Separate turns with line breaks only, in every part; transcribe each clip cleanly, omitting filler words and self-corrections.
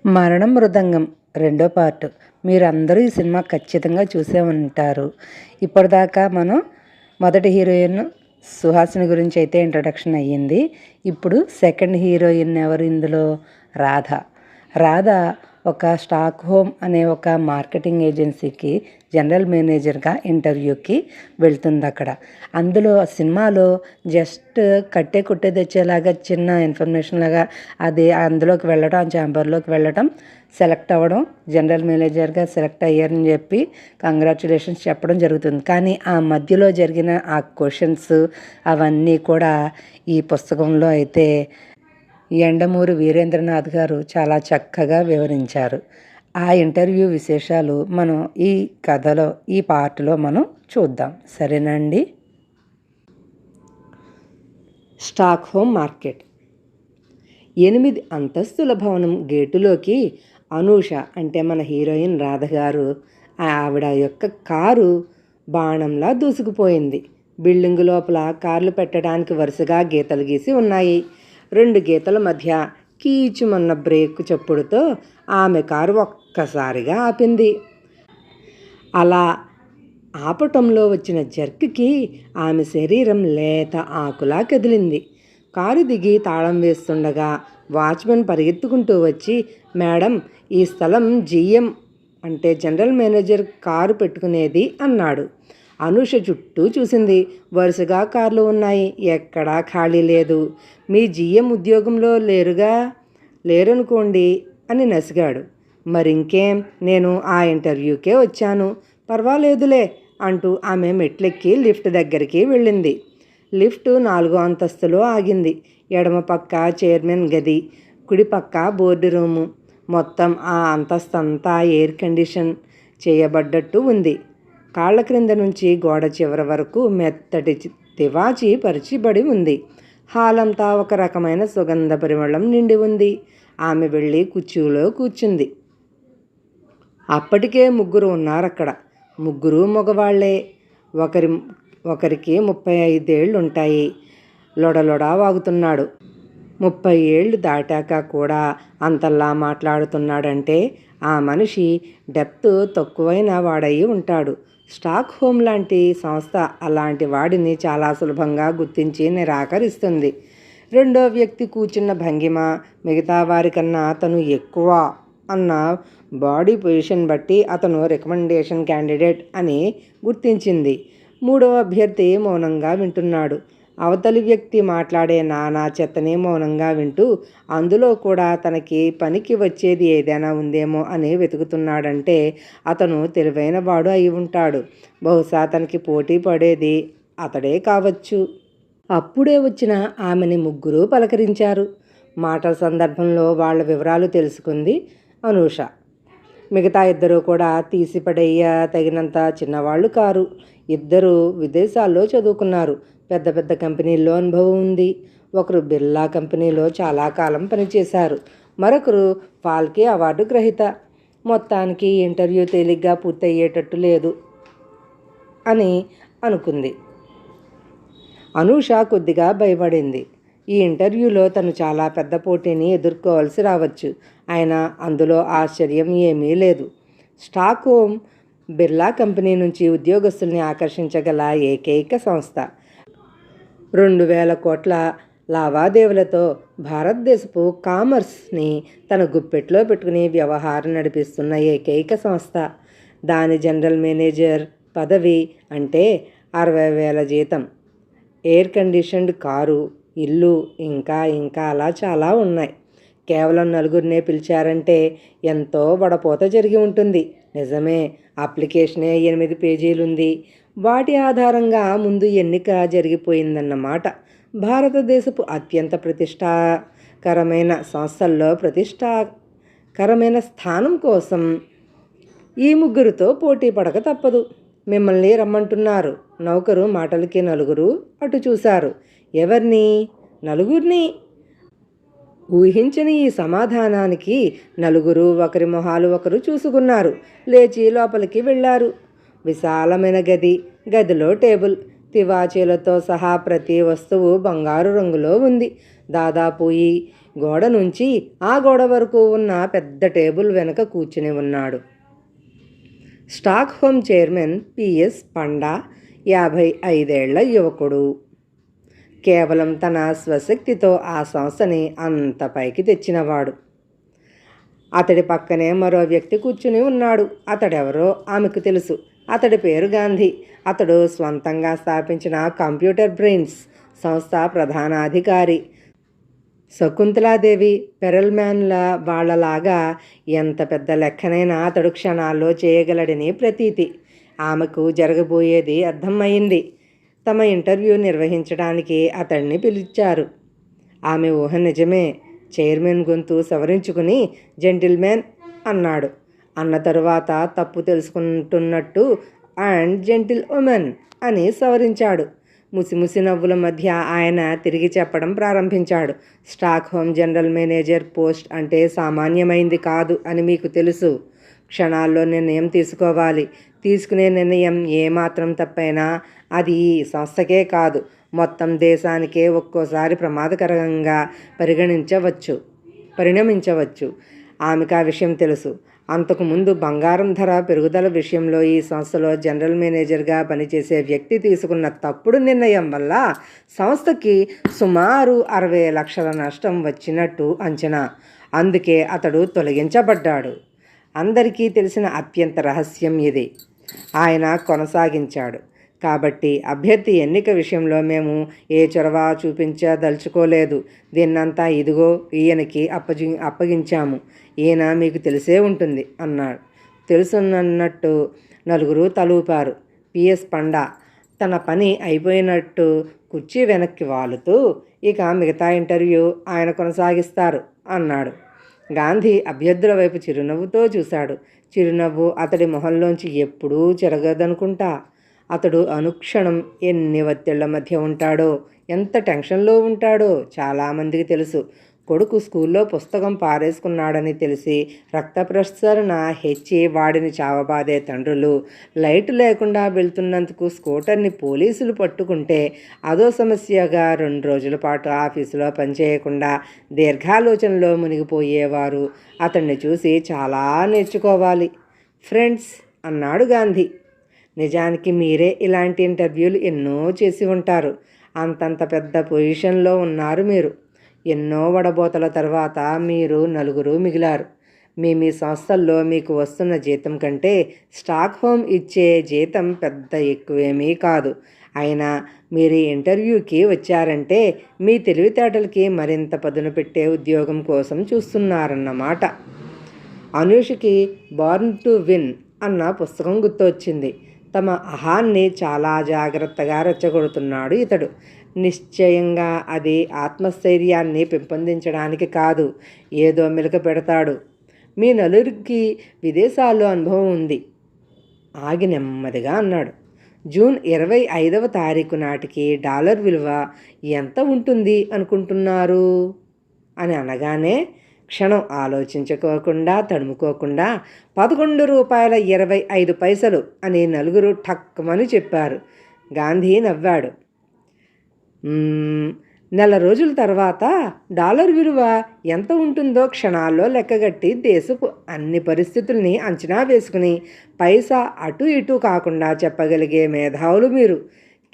మరణం మృదంగం రెండో పార్ట్. మీరందరూ ఈ సినిమా ఖచ్చితంగా చూసే ఉంటారు. ఇప్పటిదాకా మనం మొదటి హీరోయిన్ సుహాసిని గురించి అయితే ఇంట్రడక్షన్ అయ్యింది. ఇప్పుడు సెకండ్ హీరోయిన్ ఎవరు ఇందులో? రాధ. రాధ ఒక స్టాక్ హోమ్ అనే ఒక మార్కెటింగ్ ఏజెన్సీకి జనరల్ మేనేజర్గా ఇంటర్వ్యూకి వెళ్తుంది. అక్కడ అందులో సినిమాలో జస్ట్ కట్టే కొట్టే తెచ్చేలాగా చిన్న ఇన్ఫర్మేషన్ లాగా అది అందులోకి వెళ్ళడం, ఆ ఛాంబర్లోకి వెళ్ళడం, సెలెక్ట్ అవ్వడం, జనరల్ మేనేజర్గా సెలెక్ట్ అయ్యారని చెప్పి కంగ్రాచులేషన్స్ చెప్పడం జరుగుతుంది. కానీ ఆ మధ్యలో జరిగిన ఆ క్వశ్చన్స్ అవన్నీ కూడా ఈ పుస్తకంలో అయితే యండమూరి వీరేంద్రనాథ్ గారు చాలా చక్కగా వివరించారు. ఆ ఇంటర్వ్యూ విశేషాలు మనం ఈ కథలో ఈ పార్ట్లో మనం చూద్దాం. సరేనండి. Stock home market. 8 అంతస్తుల భవనం గేటులోకి అనూష అంటే మన హీరోయిన్ రాధ గారు ఆవిడ యొక్క కారు బాణంలా దూసుకుపోయింది. బిల్డింగు లోపల కార్లు పెట్టడానికి వరుసగా గీతలు గీసి ఉన్నాయి. 2 గీతల మధ్య కీచుమన్న బ్రేక్ చప్పుడుతో ఆమె కారు ఒక్కసారిగా ఆపింది. అలా ఆపటంలో వచ్చిన జర్క్కి ఆమె శరీరం లేత ఆకులా కదిలింది. కారు దిగి తాళం వేస్తుండగా వాచ్మెన్ పరిగెత్తుకుంటూ వచ్చి, మేడం, ఈ స్థలం జీఎం అంటే జనరల్ మేనేజర్ కారు పెట్టుకునేది అన్నాడు. అనూష చుట్టూ చూసింది. వరుసగా కార్లు ఉన్నాయి, ఎక్కడా ఖాళీ లేదు. మీ జీఎం ఉద్యోగంలో లేరనుకోండి అని నసిగాడు. మరింకేం, నేను ఆ ఇంటర్వ్యూకే వచ్చాను, పర్వాలేదులే అంటూ ఆమె మెట్లెక్కి లిఫ్ట్ దగ్గరికి వెళ్ళింది. లిఫ్ట్ 4వ అంతస్తులో ఆగింది. ఎడమ పక్క చైర్మన్ గది, కుడి పక్క బోర్డు రూము. మొత్తం ఆ అంతస్తంతా ఎయిర్ కండిషన్ చేయబడ్డట్టు ఉంది. కాళ్ల క్రింద నుంచి గోడ చివరి వరకు మెత్తటి తివాచి పరిచిబడి ఉంది. హాల్ అంతా ఒక రకమైన సుగంధ పరిమళం నిండి ఉంది. ఆమె వెళ్ళి కుర్చీలో కూర్చుంది. అప్పటికే 3 ఉన్నారక్కడ. 3 మగవాళ్లే. ఒకరికి 35 ఏళ్ళు ఉంటాయి. లొడలొడా వాగుతున్నాడు. 30 ఏళ్ళు దాటాక కూడా అంతల్లా మాట్లాడుతున్నాడంటే ఆ మనిషి డెప్త్ తక్కువైన వాడయి ఉంటాడు. స్టాక్ హోమ్ లాంటి సంస్థ అలాంటి వాడిని చాలా సులభంగా గుర్తించి నిరాకరిస్తుంది. రెండో వ్యక్తి కూర్చున్న భంగిమ మిగతా వారికన్నా అతను ఎక్కువ అన్న బాడీ పొజిషన్ బట్టి అతను రికమెండేషన్ క్యాండిడేట్ అని గుర్తించింది. మూడవ అభ్యర్థి మౌనంగా వింటున్నాడు. అవతలి వ్యక్తి మాట్లాడే నానా చెత్తని మౌనంగా వింటూ అందులో కూడా తనకి పనికి వచ్చేది ఏదైనా ఉందేమో అని వెతుకుతున్నాడంటే అతను తెలివైన వాడు అయి ఉంటాడు. బహుశా తనకి పోటీ పడేది అతడే కావచ్చు. అప్పుడే వచ్చిన ఆమెని 3 పలకరించారు. మాటల సందర్భంలో వాళ్ళ వివరాలు తెలుసుకుంది అనూష. మిగతా 2 కూడా తీసిపడేయ తగినంత చిన్నవాళ్ళు కారు. 2 విదేశాల్లో చదువుకున్నారు. పెద్ద పెద్ద కంపెనీల్లో అనుభవం ఉంది. ఒకరు బిర్లా కంపెనీలో చాలా కాలం పనిచేశారు. మరొకరు ఫాల్కే అవార్డు గ్రహీత. మొత్తానికి ఇంటర్వ్యూ తేలిగ్గా పూర్తయ్యేటట్టు లేదు అని అనుకుంది. అనూష కొద్దిగా భయపడింది. ఈ ఇంటర్వ్యూలో తను చాలా పెద్ద పోటీని ఎదుర్కోవాల్సి రావచ్చు. అయినా అందులో ఆశ్చర్యం ఏమీ లేదు. స్టాక్ హోమ్ బిర్లా కంపెనీ నుంచి ఉద్యోగస్తుల్ని ఆకర్షించగల ఏకైక సంస్థ. 2000 కోట్ల లావాదేవీలతో భారతదేశపు కామర్స్ని తన గుప్పెట్లో పెట్టుకుని వ్యవహారం నడిపిస్తున్న ఏకైక సంస్థ. దాని జనరల్ మేనేజర్ పదవి అంటే 60,000 జీతం, ఎయిర్ కండిషన్డ్ కారు, ఇల్లు, ఇంకా అలా చాలా ఉన్నాయి. కేవలం 4 పిలిచారంటే ఎంతో వడపోత జరిగి ఉంటుంది. నిజమే, అప్లికేషనే 8 పేజీలుంది. వాటి ఆధారంగా ముందు ఎన్నిక జరిగిపోయిందన్నమాట. భారతదేశపు అత్యంత ప్రతిష్టాకరమైన సంస్థల్లో ప్రతిష్టాకరమైన స్థానం కోసం ఈ 3తో పోటీ పడక తప్పదు. మిమ్మల్ని రమ్మంటున్నారు. నౌకరు మాటలకి 4 అటు చూశారు. ఎవరిని? 4 ఊహించని ఈ సమాధానానికి 4 ఒకరి మొహాలు ఒకరు చూసుకున్నారు. లేచి లోపలికి వెళ్ళారు. విశాలమైన గదిలో టేబుల్, తివాచీలతో సహా ప్రతి వస్తువు బంగారు రంగులో ఉంది. దాదాపు ఈ గోడ నుంచి ఆ గోడ వరకు ఉన్న పెద్ద టేబుల్ వెనుక కూర్చుని ఉన్నాడు. Stock home chairman PS Panda 55 ఏళ్ల యువకుడు. కేవలం తన స్వశక్తితో ఆ సంస్థని అంత పైకి తెచ్చినవాడు. అతడి పక్కనే మరో వ్యక్తి కూర్చుని ఉన్నాడు. అతడెవరో ఆమెకు తెలుసు. అతడి పేరు గాంధీ. అతడు స్వంతంగా స్థాపించిన కంప్యూటర్ బ్రెయిన్స్ సంస్థ ప్రధానాధికారి. శకుంతలాదేవి, పెరల్మ్యాన్ల వాళ్లలాగా ఎంత పెద్ద లెక్కనైనా అతడు క్షణాల్లో చేయగలడని ప్రతీతి. ఆమెకు జరగబోయేది అర్థమయ్యింది. తమ ఇంటర్వ్యూ నిర్వహించడానికి అతడిని పిలిచారు. ఆమె ఊహ నిజమే. చైర్మన్ గొంతు సవరించుకుని జెంటిల్మెన్ అన్నాడు. అన్న తరువాత తప్పు తెలుసుకుంటున్నట్టు అండ్ జెంటిల్ ఉమెన్ అని సవరించాడు. ముసిముసి నవ్వుల మధ్య ఆయన తిరిగి చెప్పడం ప్రారంభించాడు. Stock home general manager post అంటే సామాన్యమైంది కాదు అని మీకు తెలుసు. క్షణాల్లో నిర్ణయం తీసుకోవాలి. తీసుకునే నిర్ణయం ఏమాత్రం తప్పైనా అది ఈ సంస్థకే కాదు, మొత్తం దేశానికే ఒక్కోసారి ప్రమాదకరంగా పరిణమించవచ్చు. ఆమెకు ఆ విషయం తెలుసు. అంతకుముందు బంగారం ధర పెరుగుదల విషయంలో ఈ సంస్థలో జనరల్ మేనేజర్గా పనిచేసే వ్యక్తి తీసుకున్న తప్పుడు నిర్ణయం వల్ల సంస్థకి సుమారు 60 లక్షల నష్టం వచ్చినట్టు అంచనా. అందుకే అతడు తొలగించబడ్డాడు. అందరికీ తెలిసిన అత్యంత రహస్యం ఇది, ఆయన కొనసాగించాడు. కాబట్టి అభ్యర్థి ఎన్నిక విషయంలో మేము ఏ చొరవ చూపించదలుచుకోలేదు. దీన్నంతా ఇదిగో ఈయనకి అప్పగించాము. ఈయన మీకు తెలిసే ఉంటుంది అన్నాడు. తెలుసున్నట్టు నలుగురు తలూపారు. పిఎస్ పండా తన పని అయిపోయినట్టు కుర్చీ వెనక్కి వాలుతూ ఇక మిగతా ఇంటర్వ్యూ ఆయన కొనసాగిస్తారు అన్నాడు. గాంధీ అభ్యర్థుల వైపు చిరునవ్వుతో చూశాడు. చిరునవ్వు అతడి మొహంలోంచి ఎప్పుడూ చెరగదనుకుంటా. అతడు అనుక్షణం ఎన్ని ఒత్తిళ్ల మధ్య ఉంటాడో, ఎంత టెన్షన్లో ఉంటాడో చాలామందికి తెలుసు. కొడుకు స్కూల్లో పుస్తకం పారేసుకున్నాడని తెలిసి రక్త ప్రసరణ హెచ్చి వాడిని చావబాదే తండ్రులు, లైటు లేకుండా వెళ్తున్నందుకు స్కూటర్ని పోలీసులు పట్టుకుంటే అదో సమస్యగా 2 రోజుల పాటు ఆఫీసులో పనిచేయకుండా దీర్ఘాలోచనలో మునిగిపోయేవారు అతన్ని చూసి చాలా నేర్చుకోవాలి. ఫ్రెండ్స్ అన్నాడు గాంధీ. నిజానికి మీరే ఇలాంటి ఇంటర్వ్యూలు ఎన్నో చేసి ఉంటారు. అంతంత పెద్ద పొజిషన్లో ఉన్నారు మీరు. ఎన్నో వడబోతల తర్వాత మీరు నలుగురు మిగిలారు. మీ సంస్థల్లో మీకు వస్తున్న జీతం కంటే స్టాక్ హోమ్ ఇచ్చే జీతం పెద్ద ఎక్కువేమీ కాదు. అయినా మీరు ఇంటర్వ్యూకి వచ్చారంటే మీ తెలివితేటలకి మరింత పదును పెట్టే ఉద్యోగం కోసం చూస్తున్నారన్నమాట. అనూషకి బార్న్ టు విన్ అన్న పుస్తకం గుర్తొచ్చింది. తమ అహాన్ని చాలా జాగ్రత్తగా రెచ్చగొడుతున్నాడు ఇతడు. నిశ్చయంగా అది ఆత్మస్థైర్యాన్ని పెంపొందించడానికి కాదు, ఏదో మెలక పెడతాడు. మీ నలుగురికి విదేశాల్లో అనుభవం ఉంది. ఆగి నెమ్మదిగా అన్నాడు. జూన్ 25వ తారీఖు నాటికి డాలర్ విలువ ఎంత ఉంటుంది అనుకుంటున్నారు అని అనగానే క్షణం ఆలోచించుకోకుండా తడుముకోకుండా 11 రూపాయల 25 పైసలు అని నలుగురు ఠక్కుమని చెప్పారు. గాంధీ నవ్వాడు. నెల రోజుల తర్వాత డాలర్ విలువ ఎంత ఉంటుందో క్షణాల్లో లెక్కగట్టి దేశపు అన్ని పరిస్థితుల్ని అంచనా వేసుకుని పైసా అటు ఇటు కాకుండా చెప్పగలిగే మేధావులు మీరు.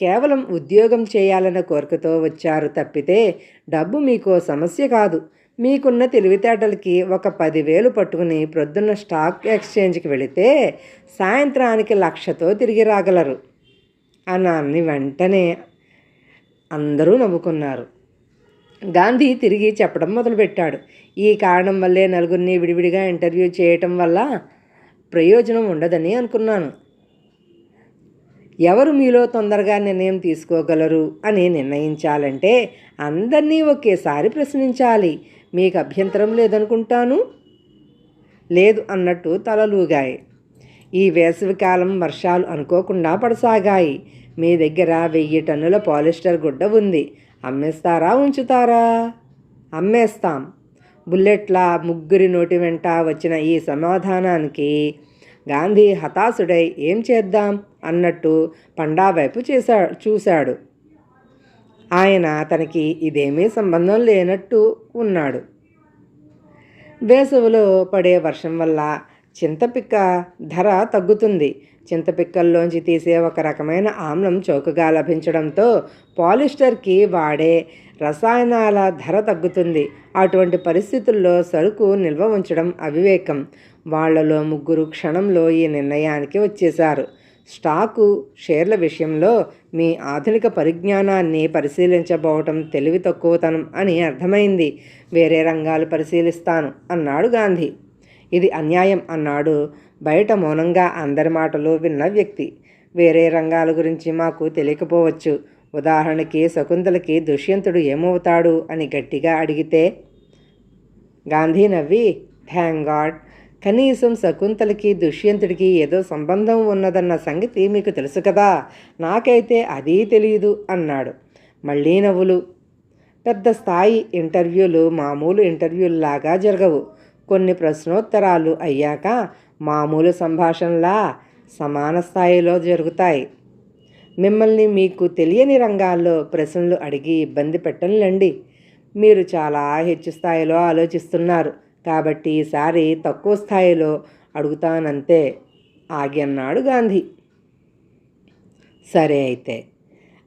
కేవలం ఉద్యోగం చేయాలన్న కోరికతో వచ్చారు తప్పితే డబ్బు మీకో సమస్య కాదు. మీకున్న తెలివితేటలకి ఒక 10,000 పట్టుకుని ప్రొద్దున్న స్టాక్ ఎక్స్చేంజ్కి వెళితే సాయంత్రానికి 1,00,000తో తిరిగి రాగలరు అని వెంటనే అందరూ నవ్వుకున్నారు. గాంధీ తిరిగి చెప్పడం మొదలుపెట్టాడు. ఈ కారణం వల్లే నలుగురిని విడివిడిగా ఇంటర్వ్యూ చేయటం వల్ల ప్రయోజనం ఉండదని అనుకున్నాను. ఎవరు మీలో తొందరగా నిర్ణయం తీసుకోగలరు అని నిర్ణయించాలంటే అందరినీ ఒకేసారి ప్రశ్నించాలి. మీకు అభ్యంతరం లేదనుకుంటాను. లేదు అన్నట్టు తలలూగాయి. ఈ వేసవికాలం వర్షాలు అనుకోకుండా పడసాగాయి. మీ దగ్గర 1000 టన్నుల పాలిస్టర్ గుడ్డ ఉంది. అమ్మేస్తారా ఉంచుతారా? అమ్మేస్తాం. బుల్లెట్ల ముగ్గురి నోటి వెంట వచ్చిన ఈ సమాధానానికి గాంధీ హతాశుడై ఏం చేద్దాం అన్నట్టు పండా వైపు చూశాడు. ఆయన తనకి ఇదేమీ సంబంధం లేనట్టు ఉన్నాడు. వేసవిలో పడే వర్షం వల్ల చింతపిక్క ధర తగ్గుతుంది. చింతపిక్కల్లోంచి తీసే ఒక రకమైన ఆమ్లం చౌకగా లభించడంతో పాలిస్టర్కి వాడే రసాయనాల ధర తగ్గుతుంది. అటువంటి పరిస్థితుల్లో సరుకు నిల్వ ఉంచడం అవివేకం. వాళ్లలో ముగ్గురు క్షణంలో ఈ నిర్ణయానికి వచ్చేశారు. స్టాకు షేర్ల విషయంలో మీ ఆధునిక పరిజ్ఞానాన్ని పరిశీలించబోవటం తెలివి తక్కువతనం అని అర్థమైంది. వేరే రంగాలు పరిశీలిస్తాను అన్నాడు గాంధీ. ఇది అన్యాయం అన్నాడు బయట మౌనంగా అందరి మాటలు విన్న వ్యక్తి. వేరే రంగాల గురించి మాకు తెలియకపోవచ్చు. ఉదాహరణకి శకుంతలకి దుష్యంతుడు ఏమవుతాడు అని గట్టిగా అడిగితే గాంధీ నవ్వి, థ్యాంక్ గాడ్, కనీసం శకుంతలకి దుష్యంతుడికి ఏదో సంబంధం ఉన్నదన్న సంగతి మీకు తెలుసు కదా, నాకైతే అదీ తెలియదు అన్నాడు. మళ్ళీ నవ్వులు. పెద్ద స్థాయి ఇంటర్వ్యూలు మామూలు ఇంటర్వ్యూల్లాగా జరగవు. కొన్ని ప్రశ్నోత్తరాలు అయ్యాక మామూలు సంభాషణలా సమాన స్థాయిలో జరుగుతాయి. మిమ్మల్ని మీకు తెలియని రంగాల్లో ప్రశ్నలు అడిగి ఇబ్బంది పెట్టండి. మీరు చాలా హెచ్చు స్థాయిలో ఆలోచిస్తున్నారు కాబట్టి ఈసారి తక్కువ స్థాయిలో అడుగుతానంతే ఆగి అన్నాడు గాంధీ. సరే అయితే.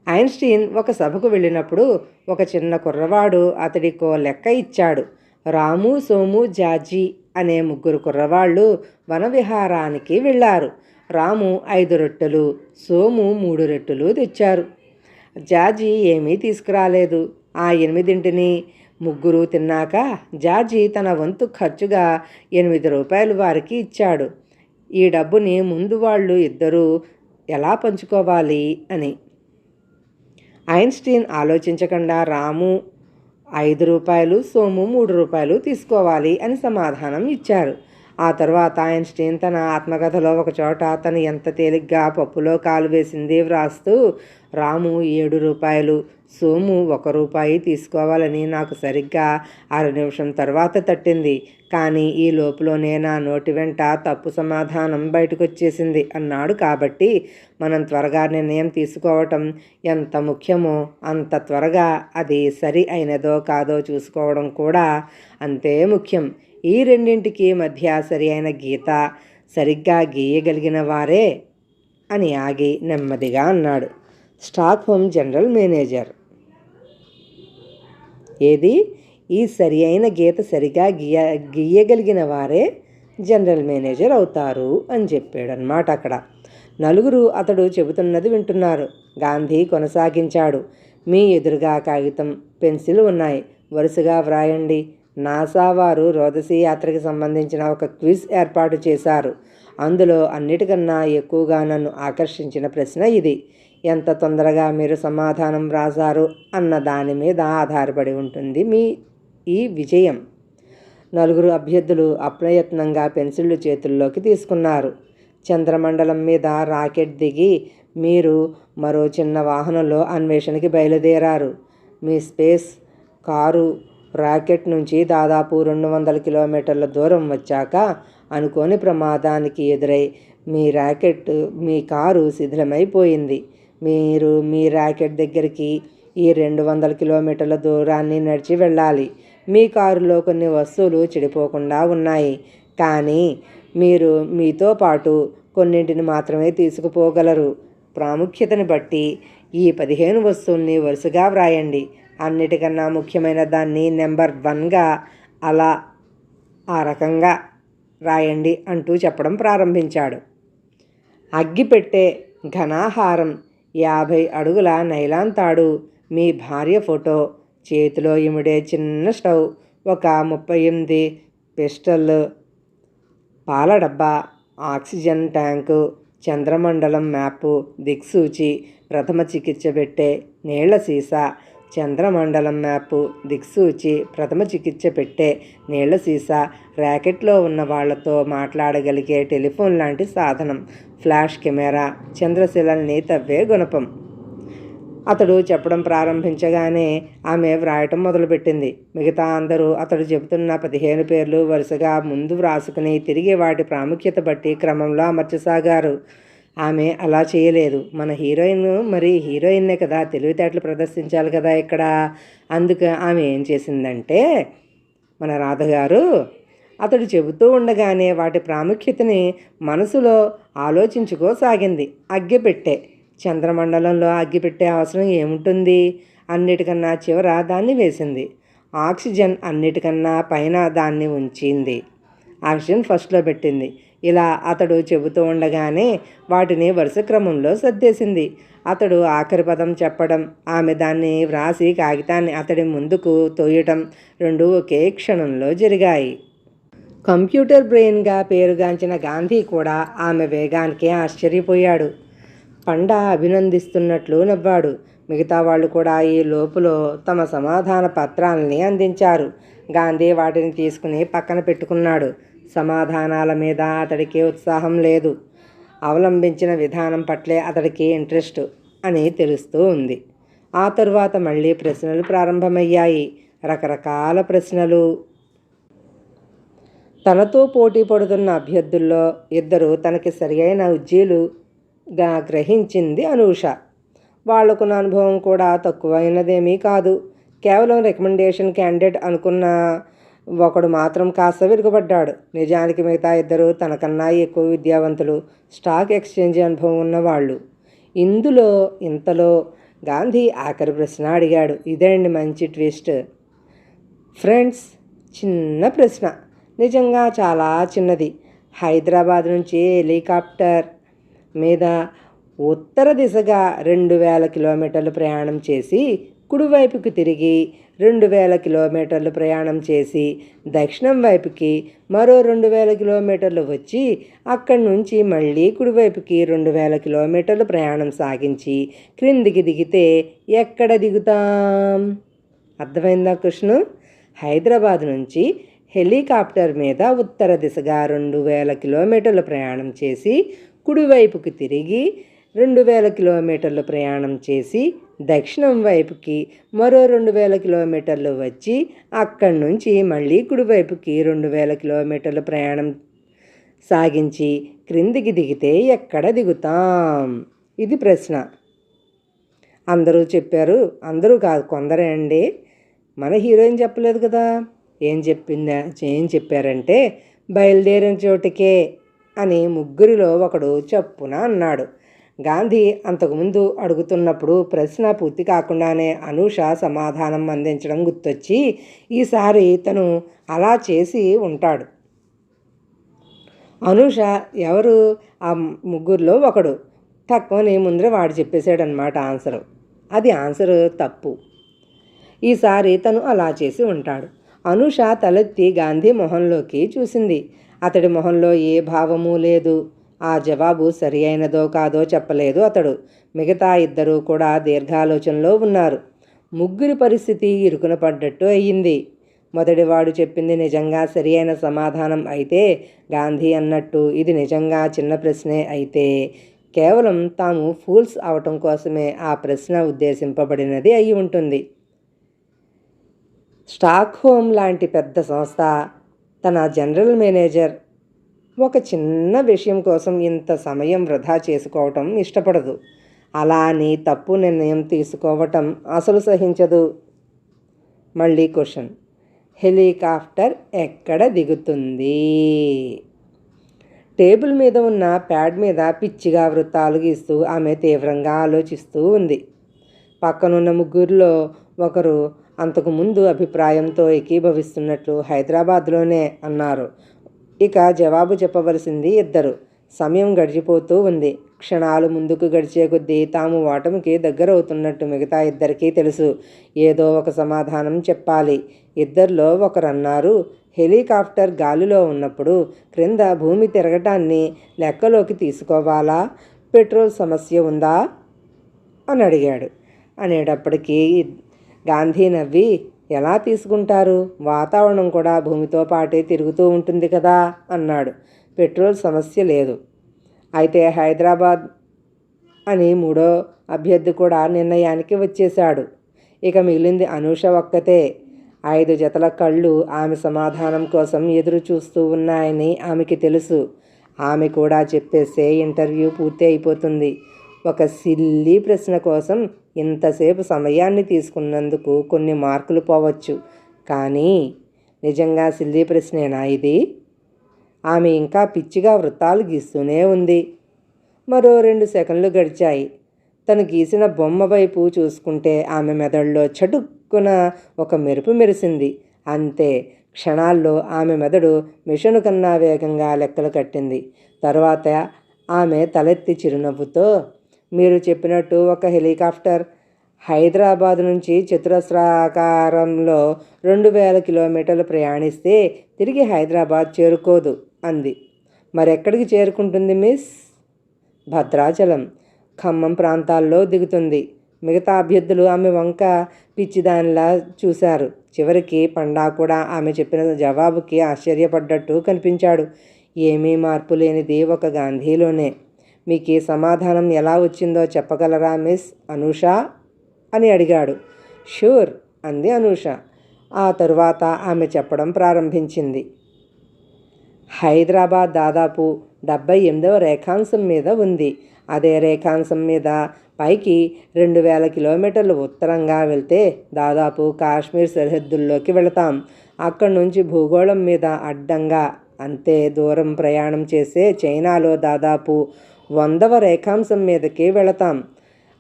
ఐన్స్టీన్ ఒక సభకు వెళ్ళినప్పుడు ఒక చిన్న కుర్రవాడు అతడికో లెక్క ఇచ్చాడు. రాము, సోము, జార్జి అనే ముగ్గురు కుర్రవాళ్ళు వనవిహారానికి వెళ్ళారు. రాము 5 రొట్టెలు, సోము 3 రొట్టెలు తెచ్చారు. జార్జి ఏమీ తీసుకురాలేదు. ఆ 8 ముగ్గురు తిన్నాక జార్జి తన వంతు ఖర్చుగా 8 రూపాయలు వారికి ఇచ్చాడు. ఈ డబ్బుని ముందు వాళ్ళు ఇద్దరూ ఎలా పంచుకోవాలి అని. ఐన్స్టీన్ ఆలోచించకుండా రాము 5 రూపాయలు, సోము 3 రూపాయలు తీసుకోవాలి అని సమాధానం ఇచ్చారు. ఆ తర్వాత ఐన్స్టీన్ తన ఆత్మకథలో ఒకచోట తను ఎంత తేలిగ్గా పప్పులో కాలు వేసింది వ్రాస్తూ, రాము 7 రూపాయలు, సోము 1 రూపాయి తీసుకోవాలని నాకు సరిగ్గా 6 నిమిషం తర్వాత తట్టింది. కానీ ఈ లోపులోనే నా నోటి వెంట తప్పు సమాధానం బయటకొచ్చేసింది అన్నాడు. కాబట్టి మనం త్వరగా నిర్ణయం తీసుకోవటం ఎంత ముఖ్యమో అంత త్వరగా అది సరి అయినదో కాదో చూసుకోవడం కూడా అంతే ముఖ్యం. ఈ రెండింటికి మధ్య సరి అయిన గీత సరిగ్గా గీయగలిగిన వారే అని ఆగి నెమ్మదిగా అన్నాడు స్టాక్హోమ్ జనరల్ మేనేజర్. ఏది? ఈ సరి అయిన గీత సరిగా గీయగలిగిన వారే జనరల్ మేనేజర్ అవుతారు అని చెప్పాడనమాట. అక్కడ నలుగురు అతడు చెబుతున్నది వింటున్నారు. గాంధీ కొనసాగించాడు. మీ ఎదురుగా కాగితం, పెన్సిల్ ఉన్నాయి. వరుసగా వ్రాయండి. నాసా వారు రోదసీ యాత్రకి సంబంధించిన ఒక క్విజ్ ఏర్పాటు చేశారు. అందులో అన్నిటికన్నా ఎక్కువగా నన్ను ఆకర్షించిన ప్రశ్న ఇది. ఎంత తొందరగా మీరు సమాధానం రాశారు అన్న దాని మీద ఆధారపడి ఉంటుంది మీ ఈ విజయం. నలుగురు అభ్యర్థులు అప్రయత్నంగా పెన్సిళ్ళు చేతుల్లోకి తీసుకున్నారు. చంద్రమండలం మీద రాకెట్ దిగి మీరు మరో చిన్న వాహనంలో అన్వేషణకి బయలుదేరారు. మీ స్పేస్ కారు రాకెట్ నుంచి దాదాపు 200 కిలోమీటర్ల దూరం వచ్చాక అనుకోని ప్రమాదానికి ఎదురై మీ కారు శిథిలమైపోయింది. మీరు మీ రాకెట్ దగ్గరికి ఈ 200 కిలోమీటర్ల దూరాన్ని నడిచి వెళ్ళాలి. మీ కారులో కొన్ని వస్తువులు చెడిపోకుండా ఉన్నాయి, కానీ మీరు మీతో పాటు కొన్నింటిని మాత్రమే తీసుకుపోగలరు. ప్రాముఖ్యతని బట్టి ఈ 15 వస్తువుల్ని వరుసగా వ్రాయండి. అన్నిటికన్నా ముఖ్యమైన దాన్ని నెంబర్ 1గా అలా ఆ రకంగా రాయండి అంటూ చెప్పడం ప్రారంభించాడు. అగ్గిపెట్టె, ఘనాహారం, 50 అడుగుల నైలాన్ తాడు, మీ భార్య ఫోటో, చేతిలో ఇమిడే చిన్న స్టవ్, ఒక 38 పిస్టల్, పాల డబ్బా, ఆక్సిజన్ ట్యాంకు, చంద్రమండలం మ్యాపు, దిక్సూచి, ప్రథమ చికిత్స పెట్టే, నీళ్ల సీసా, చంద్రమండలం మ్యాపు, దిక్సూచి, ప్రథమ చికిత్స పెట్టే, నీళ్ల సీసా, ర్యాకెట్లో ఉన్న వాళ్లతో మాట్లాడగలిగే టెలిఫోన్ లాంటి సాధనం, ఫ్లాష్ కెమెరా, చంద్రశిలల్ని తవ్వే గుణపం. అతడు చెప్పడం ప్రారంభించగానే ఆమె వ్రాయటం మొదలుపెట్టింది. మిగతా అందరూ అతడు చెబుతున్న 15 పేర్లు వరుసగా ముందు వ్రాసుకుని తిరిగి వాటి ప్రాముఖ్యత బట్టి క్రమంలో అమర్చసాగారు. ఆమె అలా చేయలేదు. మన హీరోయిన్ మరి హీరోయిన్నే కదా, తెలివితేటలు ప్రదర్శించాలి కదా ఇక్కడ. అందుకు ఆమె ఏం చేసిందంటే, మన రాధగారు అతడు చెబుతూ ఉండగానే వాటి ప్రాముఖ్యతని మనసులో ఆలోచించుకోసాగింది. అగ్గిపెట్టె, చంద్రమండలంలో అగ్గిపెట్టే అవసరం ఏముంటుంది? అన్నిటికన్నా చివర దాన్ని వేసింది. ఆక్సిజన్ అన్నిటికన్నా పైన దాన్ని ఉంచింది. ఆక్సిజన్ ఫస్ట్లో పెట్టింది. ఇలా అతడు చెబుతూ ఉండగానే వాటిని వరుస క్రమంలో సర్దేసింది. అతడు ఆఖరి పదం చెప్పడం, ఆమె దాన్ని వ్రాసి కాగితాన్ని అతడి ముందుకు తోయటం రెండూ ఒకే క్షణంలో జరిగాయి. కంప్యూటర్ బ్రెయిన్గా పేరుగాంచిన గాంధీ కూడా ఆమె వేగానికి ఆశ్చర్యపోయాడు. పండ అభినందిస్తున్నట్లు నవ్వాడు. మిగతా వాళ్ళు కూడా ఈ లోపులో తమ సమాధాన పత్రాలని అందించారు. గాంధీ వాటిని తీసుకుని పక్కన పెట్టుకున్నాడు. సమాధానాల మీద అతడికి ఉత్సాహం లేదు. అవలంబించిన విధానం పట్లే అతడికి ఇంట్రెస్ట్ అని తెలుస్తూ ఉంది. ఆ తరువాత మళ్ళీ ప్రశ్నలు ప్రారంభమయ్యాయి. రకరకాల ప్రశ్నలు. తనతో పోటీ పడుతున్న అభ్యర్థుల్లో ఇద్దరు తనకి సరియైన ఉజ్జీలుగా గ్రహించింది అనూష. వాళ్లకున్న అనుభవం కూడా తక్కువైనదేమీ కాదు. కేవలం రికమెండేషన్ క్యాండిడేట్ అనుకున్న ఒకడు మాత్రం కాస్త వెనుకబడ్డాడు. నిజానికి మిగతా ఇద్దరు తనకన్నా ఎక్కువ విద్యావంతులు, స్టాక్ ఎక్స్చేంజ్ అనుభవం ఉన్నవాళ్ళు. ఇంతలో గాంధీ ఆఖరి ప్రశ్న అడిగాడు. ఇదేండి మంచి ట్విస్ట్. ఫ్రెండ్స్, చిన్న ప్రశ్న, నిజంగా చాలా చిన్నది. హైదరాబాద్ నుంచి హెలికాప్టర్ మీద ఉత్తర దిశగా 2000 కిలోమీటర్లు ప్రయాణం చేసి కుడివైపుకి తిరిగి 2000 కిలోమీటర్లు ప్రయాణం చేసి దక్షిణం వైపుకి మరో 2000 కిలోమీటర్లు వచ్చి అక్కడి నుంచి మళ్ళీ కుడివైపుకి 2000 కిలోమీటర్లు ప్రయాణం సాగించి క్రిందికి దిగితే ఎక్కడ దిగుతాం? అర్థమైందా కృష్ణ? హైదరాబాద్ నుంచి హెలికాప్టర్ మీద ఉత్తర దిశగా 2000 కిలోమీటర్లు ప్రయాణం చేసి కుడివైపుకి తిరిగి 2000 కిలోమీటర్లు ప్రయాణం చేసి దక్షిణం వైపుకి మరో 2000 కిలోమీటర్లు వచ్చి అక్కడి నుంచి మళ్ళీ కుడివైపుకి 2000 కిలోమీటర్లు ప్రయాణం సాగించి క్రిందికి దిగితే ఎక్కడ దిగుతాం? ఇది ప్రశ్న. అందరూ చెప్పారు. అందరూ కాదు, కొందరే అండి. మన హీరోయిన్ చెప్పలేదు కదా. ఏం చెప్పారంటే బయలుదేరిన చోటికే అని ముగ్గురిలో ఒకడు చప్పున అన్నాడు. గాంధీ అంతకుముందు అడుగుతున్నప్పుడు ప్రశ్న పూర్తి కాకుండానే అనూష సమాధానం అందించడం గుర్తొచ్చి ఈసారి తను అలా చేసి ఉంటాడు. అనూష ఎవరు? ఆ ముగ్గురిలో ఒకడు. తక్కువని ముందర వాడు చెప్పేశాడనమాట ఆన్సరు. అది ఆన్సరు తప్పు. ఈసారి తను అలా చేసి ఉంటాడు. అనూష తలెత్తి గాంధీ మొహంలోకి చూసింది. అతడి మొహంలో ఏ భావమూ లేదు. ఆ జవాబు సరి అయినదో కాదో చెప్పలేదు అతడు. మిగతా ఇద్దరూ కూడా దీర్ఘాలోచనలో ఉన్నారు. ముగ్గురి పరిస్థితి ఇరుకున పడ్డట్టు అయ్యింది. మొదటివాడు చెప్పింది నిజంగా సరి అయిన సమాధానం అయితే, గాంధీ అన్నట్టు ఇది నిజంగా చిన్న ప్రశ్నే అయితే, కేవలం తాము ఫూల్స్ అవటం కోసమే ఆ ప్రశ్న ఉద్దేశింపబడినది అయి ఉంటుంది. స్టాక్హోమ్ లాంటి పెద్ద సంస్థ తన జనరల్ మేనేజర్ ఒక చిన్న విషయం కోసం ఇంత సమయం వృధా చేసుకోవటం ఇష్టపడదు. అలా అని తప్పు నిర్ణయం తీసుకోవటం అసలు సహించదు. మళ్ళీ క్వశ్చన్. హెలికాప్టర్ ఎక్కడ దిగుతుంది? టేబుల్ మీద ఉన్న ప్యాడ్ మీద పిచ్చిగా వృత్తాలు గీస్తూ ఆమె తీవ్రంగా ఆలోచిస్తూ ఉంది. పక్కనున్న ముగ్గురిలో ఒకరు అంతకుముందు అభిప్రాయంతో ఏకీభవిస్తున్నట్లు హైదరాబాద్లోనే అన్నారు. ఇక జవాబు చెప్పవలసింది ఇద్దరు. సమయం గడిచిపోతూ ఉంది. క్షణాలు ముందుకు గడిచే కొద్దీ తాము ఓటమికి దగ్గరవుతున్నట్టు మిగతా ఇద్దరికీ తెలుసు. ఏదో ఒక సమాధానం చెప్పాలి. ఇద్దరిలో ఒకరన్నారు, హెలికాప్టర్ గాలిలో ఉన్నప్పుడు క్రింద భూమి తిరగటాన్ని లెక్కలోకి తీసుకోవాలా? పెట్రోల్ సమస్య ఉందా అని అడిగాడు. అనేటప్పటికీ గాంధీ నవ్వి, ఎలా తీసుకుంటారు? వాతావరణం కూడా భూమితో పాటే తిరుగుతూ ఉంటుంది కదా అన్నాడు. పెట్రోల్ సమస్య లేదు. అయితే హైదరాబాద్ అని మూడో అభ్యర్థి కూడా నిర్ణయానికి వచ్చేశాడు. ఇక మిగిలింది అనూష ఒక్కతే. 5 జతల కళ్ళు ఆమె సమాధానం కోసం ఎదురు చూస్తూ ఉన్నాయని ఆమెకి తెలుసు. ఆమె కూడా చెప్పేస్తే ఇంటర్వ్యూ పూర్తి అయిపోతుంది. ఒక సిల్లీ ప్రశ్న కోసం ఇంతసేపు సమయాన్ని తీసుకున్నందుకు కొన్ని మార్కులు పోవచ్చు. కానీ నిజంగా సిల్లీ ప్రశ్నేనా ఇది? ఆమె ఇంకా పిచ్చిగా వృత్తాలు గీస్తూనే ఉంది. మరో 2 సెకండ్లు గడిచాయి. తను గీసిన బొమ్మ వైపు చూసుకుంటే ఆమె మెదడులో చటుక్కున ఒక మెరుపు మెరిసింది. అంతే, క్షణాల్లో ఆమె మెదడు మిషను కన్నా వేగంగా లెక్కలు కట్టింది. తరువాత ఆమె తలెత్తి చిరునవ్వుతో, మీరు చెప్పినట్టు ఒక హెలికాప్టర్ హైదరాబాద్ నుంచి చతురస్రాకారంలో 2000 కిలోమీటర్లు ప్రయాణిస్తే తిరిగి హైదరాబాద్ చేరుకోదు అంది. మరెక్కడికి చేరుకుంటుంది మిస్? భద్రాచలం, ఖమ్మం ప్రాంతాల్లో దిగుతుంది. మిగతా అభ్యర్థులు ఆమె వంక పిచ్చిదానిలా చూశారు. చివరికి పండా కూడా ఆమె చెప్పిన జవాబుకి ఆశ్చర్యపడ్డట్టు కనిపించాడు. ఏమీ మార్పు లేనిది ఒక గాంధీలోనే. మీకు ఈ సమాధానం ఎలా వచ్చిందో చెప్పగలరా మిస్ అనూష అని అడిగాడు. షూర్ అంది అనూష. ఆ తరువాత ఆమె చెప్పడం ప్రారంభించింది. హైదరాబాద్ దాదాపు 78వ రేఖాంశం మీద ఉంది. అదే రేఖాంశం మీద పైకి 2000 కిలోమీటర్లు ఉత్తరంగా వెళ్తే దాదాపు కాశ్మీర్ సరిహద్దుల్లోకి వెళతాం. అక్కడి నుంచి భూగోళం మీద అడ్డంగా అంతే దూరం ప్రయాణం చేసే చైనాలో దాదాపు 100వ రేఖాంశం మీదకి వెళతాం.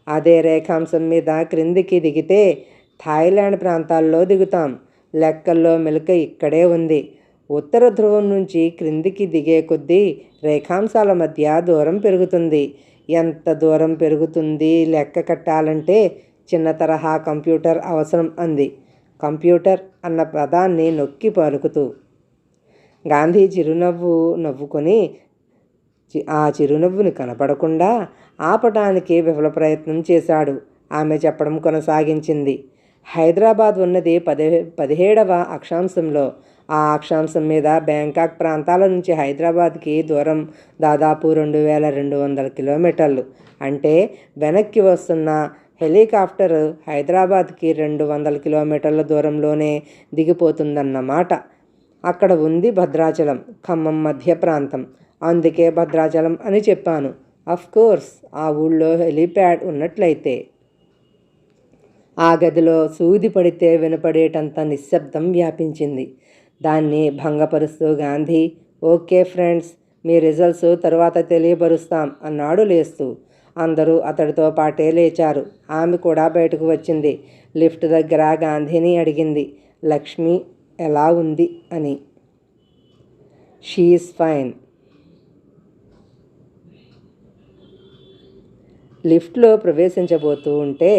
అదే రేఖాంశం మీద క్రిందికి దిగితే థాయిలాండ్ ప్రాంతాల్లో దిగుతాం. లెక్కల్లో మెలిక ఇక్కడే ఉంది. ఉత్తర ధ్రువం నుంచి క్రిందికి దిగే కొద్దీ రేఖాంశాల మధ్య దూరం పెరుగుతుంది. ఎంత దూరం పెరుగుతుంది లెక్క కట్టాలంటే చిన్న తరహా కంప్యూటర్ అవసరం అంది, కంప్యూటర్ అన్న పదాన్ని నొక్కి పలుకుతూ. గాంధీ చిరునవ్వు నవ్వుకొని ఆ చిరునవ్వుని కనపడకుండా ఆపటానికి విఫల ప్రయత్నం చేశాడు. ఆమె చెప్పడం కొనసాగించింది. హైదరాబాద్ ఉన్నది 17వ అక్షాంశంలో. ఆ అక్షాంశం మీద బ్యాంకాక్ ప్రాంతాల నుంచి హైదరాబాద్కి దూరం దాదాపు 2200 కిలోమీటర్లు. అంటే వెనక్కి వస్తున్న హెలికాప్టర్ హైదరాబాద్కి 200 కిలోమీటర్ల దూరంలోనే దిగిపోతుందన్నమాట. అక్కడ ఉంది భద్రాచలం, ఖమ్మం మధ్య ప్రాంతం. అందుకే భద్రాచలం అని చెప్పాను. కోర్స్ ఆ ఊళ్ళో హెలీప్యాడ్ ఉన్నట్లయితే. ఆ గదిలో సూది పడితే వినపడేటంత నిశ్శబ్దం వ్యాపించింది. దాన్ని భంగపరుస్తూ గాంధీ, ఓకే ఫ్రెండ్స్, మీ రిజల్ట్స్ తరువాత తెలియపరుస్తాం అన్నాడు లేస్తూ. అందరూ అతడితో పాటే లేచారు. ఆమె కూడా బయటకు వచ్చింది. లిఫ్ట్ దగ్గర గాంధీని అడిగింది, లక్ష్మి ఎలా ఉంది అని. She's fine. లిఫ్ట్లో ప్రవేశించబోతూ ఉంటే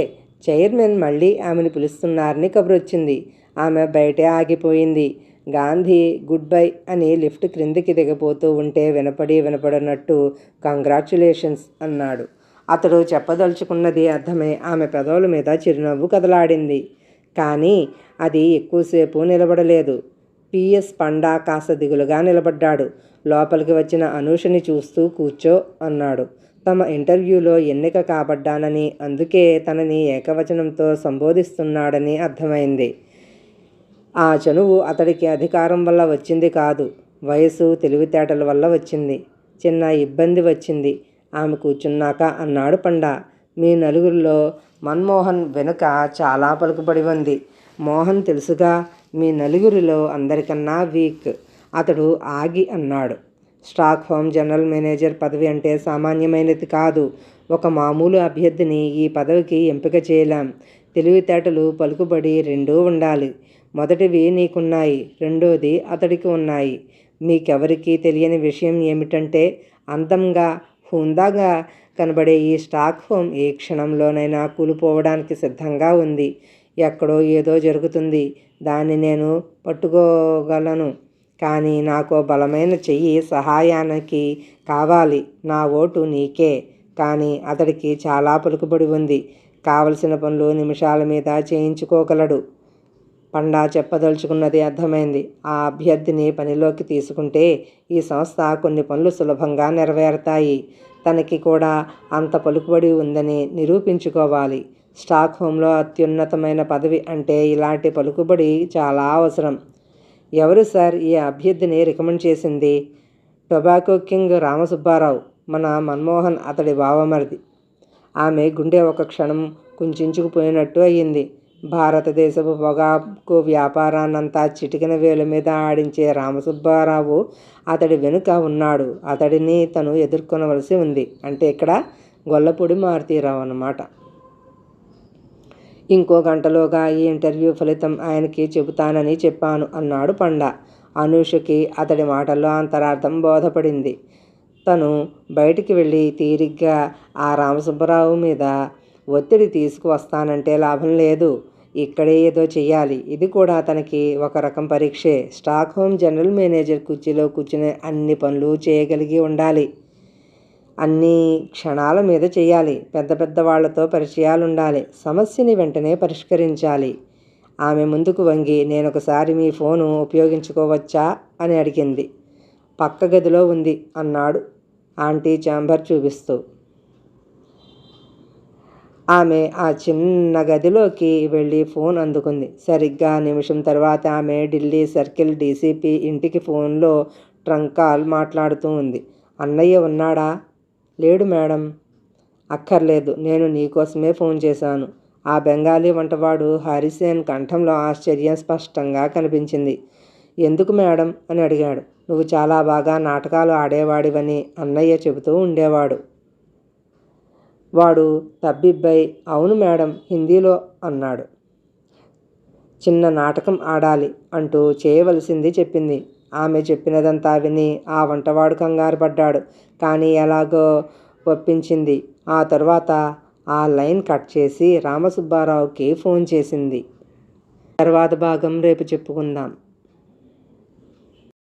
చైర్మన్ మళ్ళీ ఆమెను పిలుస్తున్నారని కబురొచ్చింది. ఆమె బయటే ఆగిపోయింది. గాంధీ గుడ్ బై అని లిఫ్ట్ క్రిందికి దిగబోతూ ఉంటే వినపడనట్టు కంగ్రాచ్యులేషన్స్ అన్నాడు. అతడు చెప్పదలుచుకున్నది అర్థమై ఆమె పెదవుల మీద చిరునవ్వు కదలాడింది. కానీ అది ఎక్కువసేపు నిలబడలేదు. పిఎస్ పండా కాస్త దిగులుగా నిలబడ్డాడు. లోపలికి వచ్చిన అనూషని చూస్తూ కూర్చో అన్నాడు. తమ ఇంటర్వ్యూలో ఎన్నిక కాబడ్డానని, అందుకే తనని ఏకవచనంతో సంబోధిస్తున్నాడని అర్థమైంది. ఆ చనువు అతడికి అధికారం వల్ల వచ్చింది కాదు, వయసు తెలివితేటల వల్ల వచ్చింది. చిన్న ఇబ్బంది వచ్చింది. ఆమె కూర్చున్నాక అన్నాడు పండా, మీ నలుగురిలో మన్మోహన్ వెనుక చాలా పలుకుబడి ఉంది. మోహన్ తెలుసుగా, మీ నలుగురిలో అందరికన్నా వీక్. అతడు ఆగి అన్నాడు, స్టాక్ హోమ్ జనరల్ మేనేజర్ పదవి అంటే సామాన్యమైనది కాదు. ఒక మామూలు అభ్యర్థిని ఈ పదవికి ఎంపిక చేయలేం. తెలివితేటలు పలుకుబడి రెండూ ఉండాలి. మొదటివి నీకున్నాయి, రెండోది అతడికి ఉన్నాయి. మీకెవరికీ తెలియని విషయం ఏమిటంటే అందంగా హుందాగా కనబడే ఈ స్టాక్ హోమ్ ఏ క్షణంలోనైనా కూలిపోవడానికి సిద్ధంగా ఉంది. ఎక్కడో ఏదో జరుగుతుంది, దాన్ని నేను పట్టుకోగలను. కానీ నాకు బలమైన చెయ్యి సహాయానికి కావాలి. నా ఓటు నీకే. కానీ అతడికి చాలా పలుకుబడి ఉంది. కావలసిన పనులు నిమిషాల మీద చేయించుకోగలడు. పండా చెప్పదలుచుకున్నది అర్థమైంది. ఆ అభ్యర్థిని పనిలోకి తీసుకుంటే ఈ సంస్థ కొన్ని పనులు సులభంగా నెరవేరుతాయి. తనకి కూడా అంత పలుకుబడి ఉందని నిరూపించుకోవాలి. స్టాక్ హోమ్లో అత్యున్నతమైన పదవి అంటే ఇలాంటి పలుకుబడి చాలా అవసరం. ఎవరు సార్ ఈ అభ్యర్థిని రికమెండ్ చేసింది? టొబాకో కింగ్ రామసుబ్బారావు, మన మన్మోహన్ అతడి బావమరిది. ఆమె గుండె ఒక క్షణం కుంచుకుపోయినట్టు అయ్యింది. భారతదేశపు పొగాకు వ్యాపారాన్నంతా చిటికెన వేలు మీద ఆడించే రామసుబ్బారావు అతడి వెనుక ఉన్నాడు. అతడిని తను ఎదుర్కొనవలసి ఉంది. అంటే ఇక్కడ గొల్లపూడి మారుతీరావు అన్నమాట. ఇంకో గంటలోగా ఈ ఇంటర్వ్యూ ఫలితం ఆయనకి చెబుతానని చెప్పాను అన్నాడు పండా. అనూషకి అతడి మాటల్లో అంతరార్థం బోధపడింది. తను బయటికి వెళ్ళి తీరిగ్గా ఆ రామసుబ్బారావు మీద ఒత్తిడి తీసుకువస్తానంటే లాభం లేదు. ఇక్కడే ఏదో చెయ్యాలి. ఇది కూడా తనకి ఒక రకం పరీక్షే. స్టాక్ హోమ్ జనరల్ మేనేజర్ కుర్చీలో కూర్చుని అన్ని పనులు చేయగలిగి ఉండాలి. అన్ని క్షణాల మీద చేయాలి. పెద్ద పెద్ద వాళ్లతో పరిచయాలుండాలి. సమస్యని వెంటనే పరిష్కరించాలి. ఆమె ముందుకు వంగి, నేనొకసారి మీ ఫోను ఉపయోగించుకోవచ్చా అని అడిగింది. పక్క గదిలో ఉంది అన్నాడు ఆంటీ ఛాంబర్ చూపిస్తూ. ఆమె ఆ చిన్న గదిలోకి వెళ్ళి ఫోన్ అందుకుంది. సరిగ్గా నిమిషం తర్వాత ఆమె ఢిల్లీ సర్కిల్ డీసీపీ ఇంటికి ఫోన్లో ట్రంక్ కాల్ మాట్లాడుతూ ఉంది. అన్నయ్య ఉన్నాడా? లేడు మేడం. అక్కర్లేదు, నేను నీకోసమే ఫోన్ చేశాను. ఆ బెంగాలీ వంటవాడు హరిసేన్ కంఠంలో ఆశ్చర్యం స్పష్టంగా కనిపించింది. ఎందుకు మేడం అని అడిగాడు. నువ్వు చాలా బాగా నాటకాలు ఆడేవాడివని అన్నయ్య చెబుతూ ఉండేవాడు. వాడు తబ్బిబ్బై అవును మేడం హిందీలో అన్నాడు. చిన్న నాటకం ఆడాలి అంటూ చేయవలసింది చెప్పింది. ఆమె చెప్పినదంతా విని ఆ వంటవాడు కంగారు పడ్డాడు. కానీ ఎలాగో ఒప్పించింది. ఆ తర్వాత ఆ లైన్ కట్ చేసి రామసుబ్బారావుకి ఫోన్ చేసింది. తర్వాత భాగం రేపు చెప్పుకుందాం.